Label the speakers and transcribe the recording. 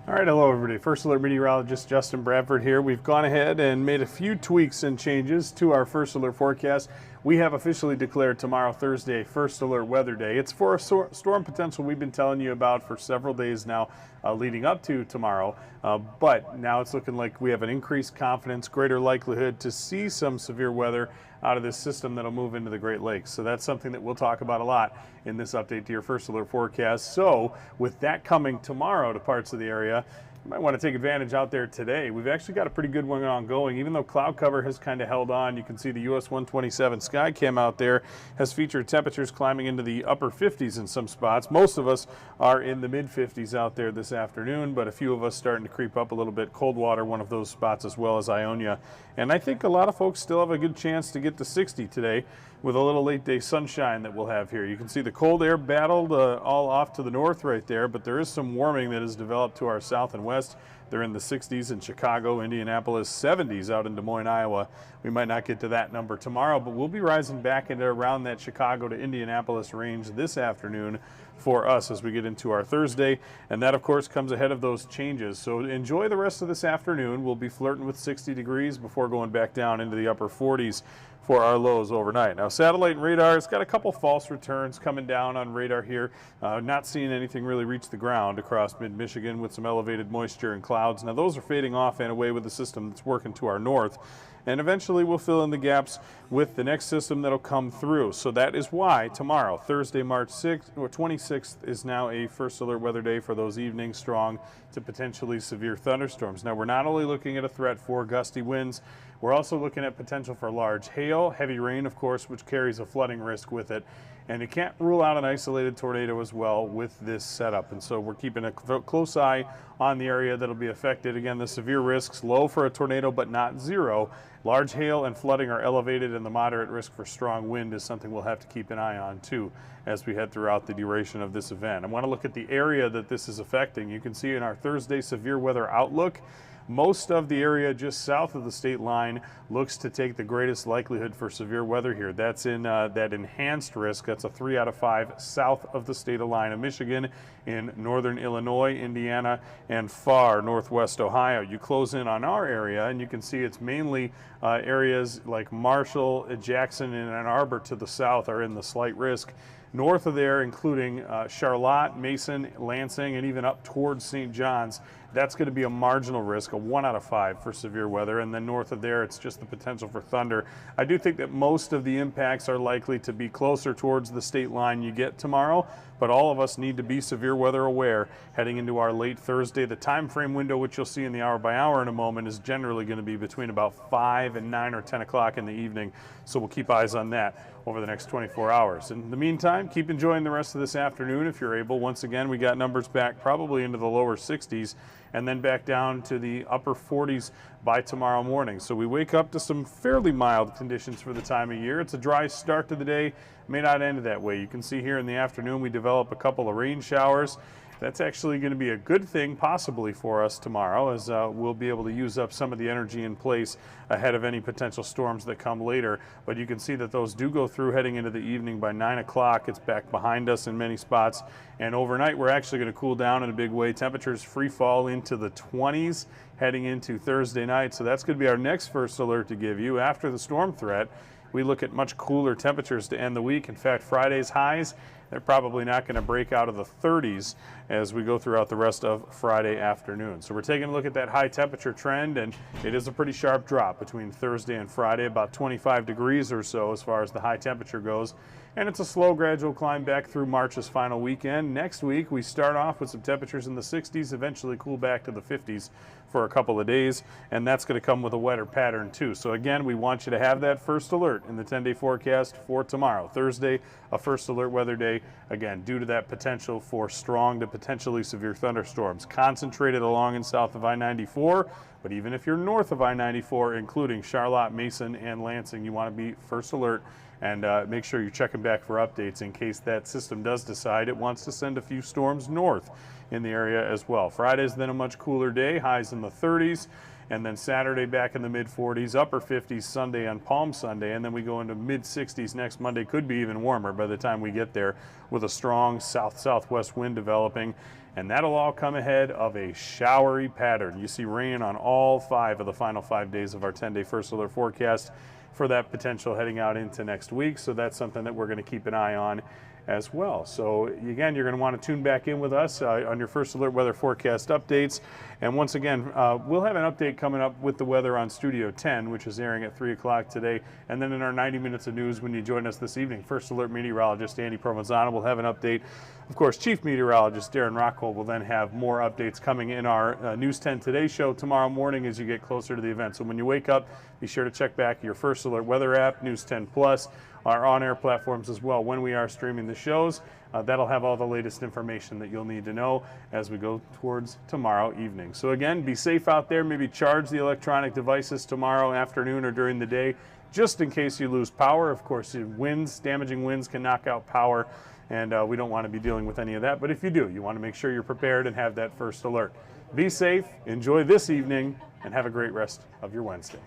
Speaker 1: All right, hello everybody. First Alert meteorologist Justin Bradford here. We've gone ahead and made a few tweaks and changes to our First Alert forecast. We have officially declared tomorrow, Thursday, First Alert weather day. It's for a storm potential we've been telling you about for several days now, leading up to tomorrow. But now it's looking like we have an increased confidence, greater likelihood to see some severe weather out of this system that'll move into the Great Lakes. So that's something that we'll talk about a lot in this update to your First Alert forecast. So with that coming tomorrow to parts of the area, you might want to take advantage out there today. We've actually got a pretty good one ongoing. Even though cloud cover has kind of held on, you can see the US 127 Skycam out there has featured temperatures climbing into the upper 50s in some spots. Most of us are in the mid 50s out there this afternoon, but a few of us starting to creep up a little bit. Coldwater, one of those spots, as well as Ionia. And I think a lot of folks still have a good chance to get to 60 today with a little late day sunshine that we'll have here. You can see the cold air battled all off to the north right there, but there is some warming that has developed to our south and west. They're in the 60s in Chicago, Indianapolis, 70s out in Des Moines, Iowa. We might not get to that number tomorrow, but we'll be rising back into around that Chicago to Indianapolis range this afternoon for us as we get into our Thursday. And that, of course, comes ahead of those changes. So enjoy the rest of this afternoon. We'll be flirting with 60 degrees before going back down into the upper 40s for our lows overnight. Now, satellite and radar, it's got a couple false returns coming down on radar here. Not seeing anything really reach the ground across mid-Michigan with some elevated moisture and clouds. Now, those are fading off and away with the system that's working to our north. And eventually we'll fill in the gaps with the next system that'll come through. So that is why tomorrow, Thursday, March 6th or 26th, is now a First Alert weather day for those evening strong to potentially severe thunderstorms. Now, we're not only looking at a threat for gusty winds, we're also looking at potential for large hail, heavy rain, of course, which carries a flooding risk with it. And you can't rule out an isolated tornado as well with this setup. And so we're keeping a close eye on the area that'll be affected. Again, the severe risks low for a tornado, but not zero. Large hail and flooding are elevated, and the moderate risk for strong wind is something we'll have to keep an eye on too as we head throughout the duration of this event. I want to look at the area that this is affecting. You can see in our Thursday severe weather outlook, most of the area just south of the state line looks to take the greatest likelihood for severe weather here. That's in that enhanced risk. That's a 3 out of 5 south of the state line of Michigan, in northern Illinois, Indiana, and far northwest Ohio. You close in on our area, and you can see it's mainly areas like Marshall, Jackson, and Ann Arbor to the south are in the slight risk. North of there, including Charlotte, Mason, Lansing, and even up towards St. John's, that's going to be a marginal risk, a 1 out of 5 for severe weather. And then north of there, it's just the potential for thunder. I do think that most of the impacts are likely to be closer towards the state line you get tomorrow, but all of us need to be severe weather aware heading into our late Thursday. The time frame window, which you'll see in the hour by hour in a moment, is generally going to be between about 5 and 9 or 10 o'clock in the evening. So we'll keep eyes on that over the next 24 hours. In the meantime, keep enjoying the rest of this afternoon if you're able. Once again, we got numbers back probably into the lower 60s and then back down to the upper 40s by tomorrow morning. So we wake up to some fairly mild conditions for the time of year. It's a dry start to the day. May not end that way. You can see here in the afternoon we develop a couple of rain showers. That's actually going to be a good thing possibly for us tomorrow, as we'll be able to use up some of the energy in place ahead of any potential storms that come later. But you can see that those do go through heading into the evening. By 9 o'clock, it's back behind us in many spots. And overnight, we're actually going to cool down in a big way. Temperatures free fall into the 20s heading into Thursday night. So that's going to be our next First Alert to give you. After the storm threat, we look at much cooler temperatures to end the week. In fact, Friday's highs, they're probably not going to break out of the 30s as we go throughout the rest of Friday afternoon. So we're taking a look at that high temperature trend, and it is a pretty sharp drop between Thursday and Friday, about 25 degrees or so as far as the high temperature goes. And it's a slow, gradual climb back through March's final weekend. Next week, we start off with some temperatures in the 60s, eventually cool back to the 50s for a couple of days, and that's going to come with a wetter pattern too. So again, we want you to have that First Alert in the 10-day forecast for tomorrow, Thursday, a First Alert weather day, again, due to that potential for strong to potentially severe thunderstorms concentrated along and south of I-94. But even if you're north of I-94, including Charlotte, Mason, and Lansing, you want to be First Alert and make sure you're checking back for updates in case that system does decide it wants to send a few storms north in the area as well. Friday's then a much cooler day, highs in the 30s, and then Saturday back in the mid-40s, upper 50s Sunday on Palm Sunday, and then we go into mid-60s next Monday. Could be even warmer by the time we get there with a strong south-southwest wind developing. and that'll all come ahead of a showery pattern. You see rain on all 5 of the final 5 days of our 10-day first alert forecast for that potential heading out into next week. So that's something that we're going to keep an eye on as well. So again, you're going to want to tune back in with us on your first alert weather forecast updates. And once again, we'll have an update coming up with the weather on Studio 10, which is airing at 3 o'clock today. And then in our 90 minutes of news when you join us this evening, first alert meteorologist Andy Provenzano will have an update. Of course, chief meteorologist Darren Rockhold will then have more updates coming in our News 10 Today show tomorrow morning as you get closer to the event. So when you wake up, be sure to check back your first alert weather app, News 10 Plus, our on-air platforms as well. When we are streaming the shows, that'll have all the latest information that you'll need to know as we go towards tomorrow evening. So again, be safe out there. Maybe charge the electronic devices tomorrow afternoon or during the day, just in case you lose power. Of course, damaging winds can knock out power, and we don't want to be dealing with any of that. But if you do, you want to make sure you're prepared and have that first alert. Be safe, enjoy this evening, and have a great rest of your Wednesday.